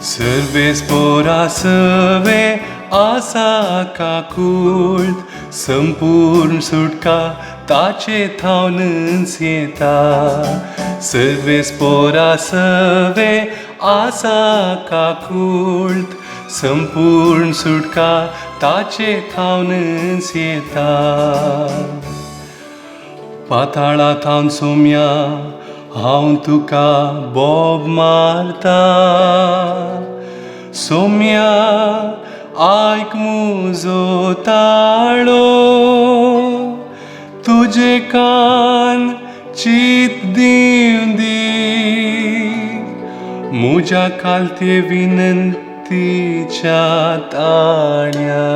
Serve spora săve asa ca cult, संपूर्ण सुटका ताचे थावन येता. सर्वे स्पोरा सवे आसा का कुल्त, संपूर्ण सुटका ताचे थावन येता. पाताळा थावन सोम्या हांव तुका बोब मारता. सोम्या आयक मुजो ताळो, तुझे कान चित दिवन दी. मुझ्या कालते विनंतीच्या ताळ्या.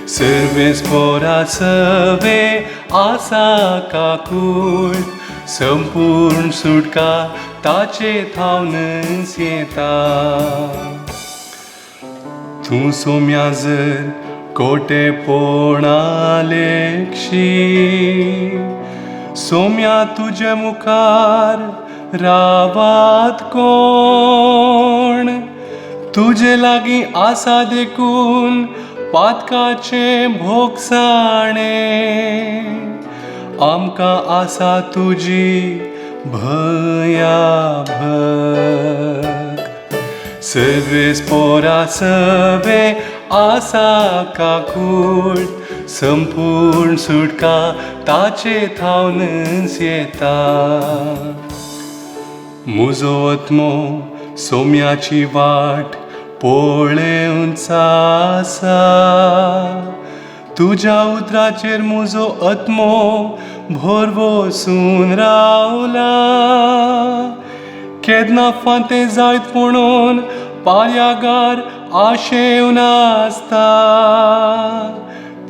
सर्वे स्पोरा सवे आसा का कुल्त, संपूर्ण सुटका ताचे थावन येता. तूं सोम्या जर कोटेपणा लेखशी, सोम्या तुझे मुखार रावात कोण. तुझे लागीं आसा देखून पातकाचे भोगसाणे. आमकां आसा तुजी भयाभक. सर्वे स्पोरा सवे आसा का कुल्त, संपूर्ण सुटका ताचे थावन येता. मुजो आत्मो सोम्याची वाट पळेवंच आसा. तुझ्या उतराचेर मुजो आत्मो भरवसून रावला. केदना फांते जायत म्हणून पाळयागार आशेव नासता.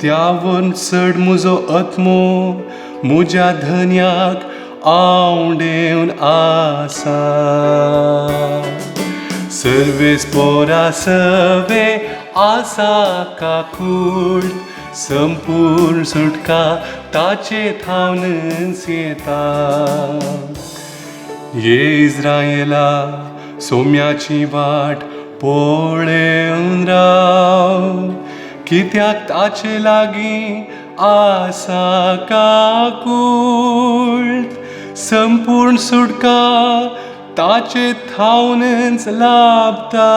त्या वन चड मुजो आत्मो मुझ्या धन्याक आवडेवन आसा. सर्वे स्पोरा सवे आसा का कुल्त, संपूर्ण सुटका ताचे थावन येता. ये इस्रायेला सोम्याची वाट पळेवन राव. कित्याक ताचे लागीं आसा का कुल्त, संपूर्ण सुटका ताचे थावनच लाभता.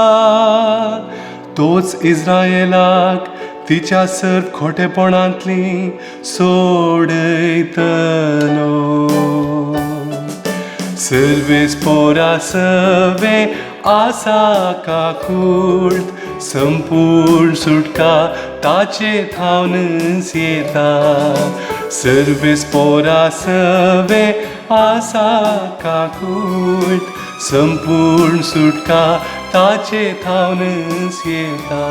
तोच इस्रायेलाक तिच्या सर्व खोटेपणांतली सोडयतलो. सर्वे स्पोरा सवे आसा का कुल्त, संपूर्ण सुटका ताचे थावन येता. सर्वे स्पोरा सवे आसा का कुल्त, संपूर्ण सुटका ताचे थावन येता.